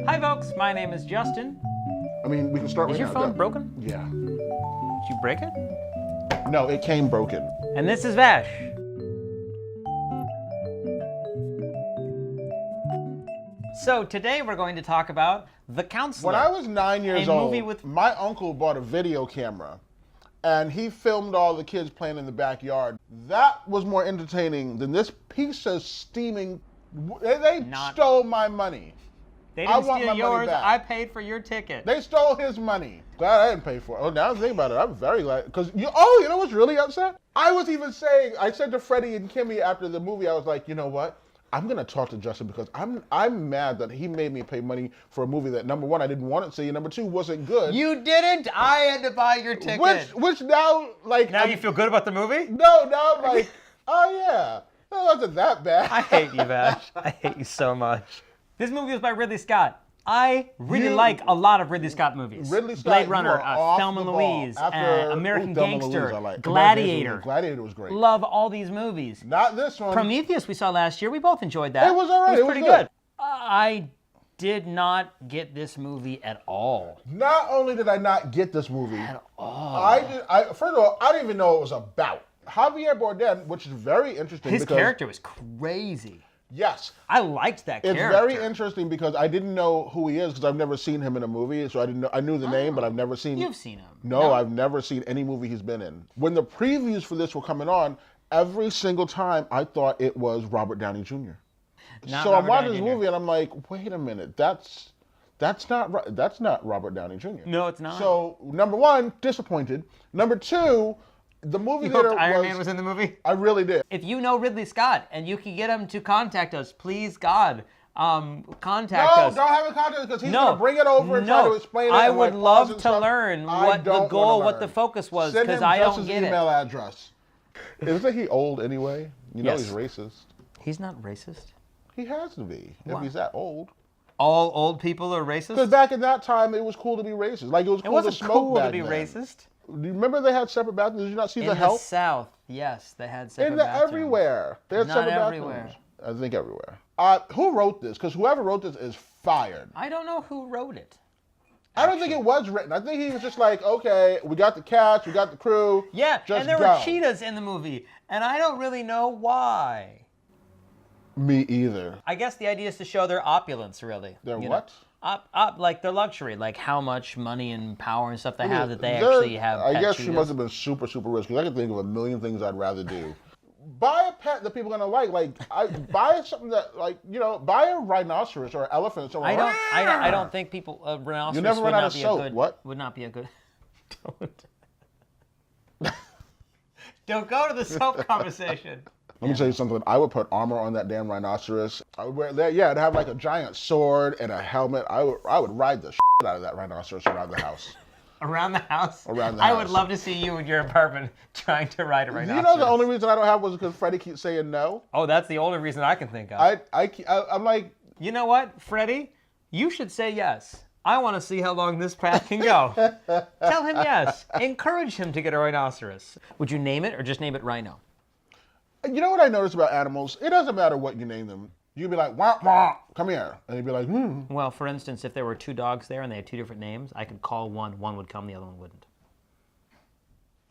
Hi folks, my name is Justin. I mean, we can start Is right your now. phone Yeah. broken? Yeah. Did you break it? No, it came broken. And this is Vash. So today we're going to talk about The Counselor. When I was 9 years A old, movie with- my uncle bought a video camera, and he filmed all the kids playing in the backyard. That was more entertaining than this piece of steaming. They stole my money. They I didn't want steal my money yours, back. I paid for your ticket. They stole his money. Glad I didn't pay for it. Oh, now I think about it, I'm very glad. Because, you know what's really upset? I was even saying, I said to Freddie and Kimmy after the movie, I was like, you know what? I'm going to talk to Justin because I'm mad that he made me pay money for a movie that, number one, I didn't want to see, and number two, wasn't good. You didn't? I had to buy your ticket. Which now, like... Now you feel good about the movie? No, now I'm like, oh yeah, it wasn't that bad. I hate you, Vash. I hate you so much. This movie was by Ridley Scott. I really like a lot of Ridley Scott movies. Ridley Scott, Blade Runner, you are off Thelma the and ball. Louise, After- American Thelma and Gangster, Louise I like. Gladiator. Gladiator was great. Love all these movies. Not this one. Prometheus we saw last year. We both enjoyed that. It was all right. It It was was pretty good. good. I did not get this movie at all. Not only did I not get this movie, At all. first of all, I didn't even know what it was about. Javier Bardem, which is very interesting. His because, character was crazy. Yes. I liked that It's character. very interesting because I didn't know who he is because I've never seen him in a movie. So I knew the name, but I've never seen. You've seen him. No, I've never seen any movie he's been in. When the previews for this were coming on, every single time I thought it was Robert Downey Jr. So I'm watching this movie and I'm like, wait a minute, that's not Robert Downey Jr. No, it's not. So number one, disappointed. Number two, the movie You theater hoped Iron Man was in the movie? I really did. If you know Ridley Scott and you can get him to contact us, please God, contact No, us. don't have a contact because he's No, going to bring it over and try to explain it. I and, would like, love pause and to stuff. learn I what the don't goal, wanna what the learn. focus was, Send because him I just don't his get email it. address. Isn't he old anyway? You know Yes. he's racist. He's not racist. He has to be if Why? he's that old. All old people are racist? Because back in that time, it was cool to be racist. Like it was It cool wasn't to smoke cool back to be then. racist. Do you remember they had separate bathrooms? Did you not see In the the help? South, yes, they had separate In the bathrooms. everywhere. They had Not separate everywhere. bathrooms. I think everywhere. Who wrote this? Because whoever wrote this is fired. I don't know who wrote it. I don't think it was written. I think he was just like, okay, we got the cast, we got the crew. Yeah, just and there go. were cheetahs in the movie, and I don't really know why. Me either. I guess the idea is to show their opulence, really. Their you what? know? Like their luxury, like how much money and power and stuff they have that they They're- actually have. I pet guess she cheetahs. must have been super, super rich because I can think of a million things I'd rather do. Buy a pet that people are gonna like. Buy something that, buy a rhinoceros or an elephant or something. I don't think people rhinoceros You never would run out not of be soap. a good. What? Would not be a good. Don't go to the soap conversation. Let me tell you something. I would put armor on that damn rhinoceros. I would wear that. Yeah, it'd have like a giant sword and a helmet. I would ride the shit out of that rhinoceros around the house. Around the house? Around the I house. would love to see you in your apartment trying to ride a rhinoceros. You know the only reason I don't have was because Freddie keeps saying no. Oh, that's the only reason I can think of. I'm like, You know what, Freddie? You should say yes. I want to see how long this path can go. Tell him yes. Encourage him to get a rhinoceros. Would you name it or just name it Rhino? you know what I noticed about animals? It doesn't matter what you name them. You'd be like, wah, wah, come here. And he'd be like, Well, for instance, if there were two dogs there and they had two different names, I could call one would come, the other one wouldn't.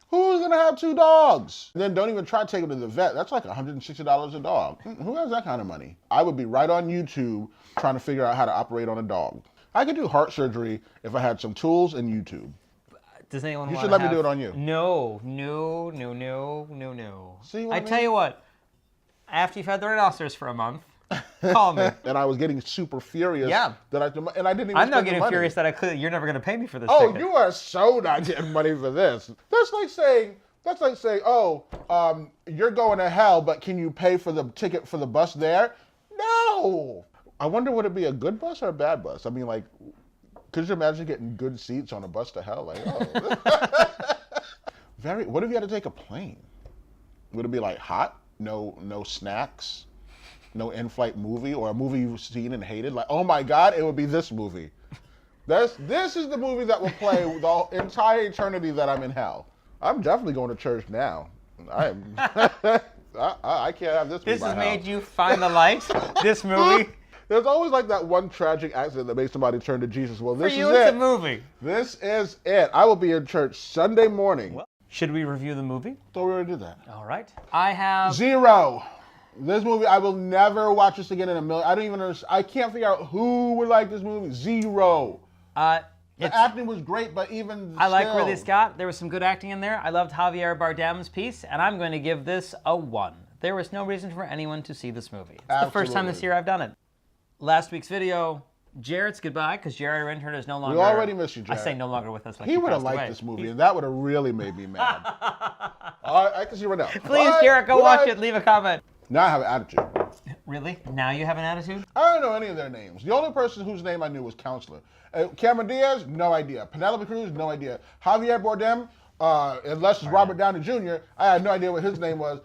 Who's going to have two dogs? And then don't even try to take them to the vet. That's like $160 a dog. Who has that kind of money? I would be right on YouTube trying to figure out how to operate on a dog. I could do heart surgery if I had some tools and YouTube. Does anyone You want should to let have... me do it on you. No. See what I mean? tell you what, after you've had the rhinoceros for a month, call me. And I was getting super furious. Yeah. And I didn't even I'm not spend the getting money. furious that you're never going to pay me for this Oh, ticket. you are so not getting money for this. That's like saying, you're going to hell, but can you pay for the ticket for the bus there? No. I wonder, would it be a good bus or a bad bus? I mean, like, could you imagine getting good seats on a bus to hell? Like, oh. What if you had to take a plane? Would it be like hot? No snacks? No in-flight movie or a movie you've seen and hated? Like, oh my God, it would be this movie. This is the movie that will play the entire eternity that I'm in hell. I'm definitely going to church now. I can't have this. This be my has made house. you find the light? This movie? There's always like that one tragic accident that makes somebody turn to Jesus. Well, For this you, is it's it. a movie. This is it. I will be in church Sunday morning. Well, should we review the movie? Thought we already did that. All right. I have... 0. This movie, I will never watch this again in a million. I don't even understand. I can't figure out who would like this movie. 0. The acting was great, but even I like Ridley Scott. There was some good acting in there. I loved Javier Bardem's piece, and I'm going to give this a 1. There was no reason for anyone to see this movie. It's the first time this year I've done it. Last week's video, Jarrett's goodbye, because Jared Reinhardt is no longer... We already miss you, Jared. I say no longer with us. Like he would have passed liked away. this movie, and that would have really made me mad. I can see right now. Please, Jarrett, go watch it. Leave a comment. Now I have an attitude. Really? Now you have an attitude? I don't know any of their names. The only person whose name I knew was Counselor. Cameron Diaz, no idea. Penelope Cruz, no idea. Javier Bardem, unless it's Robert Downey Jr., I had no idea what his name was.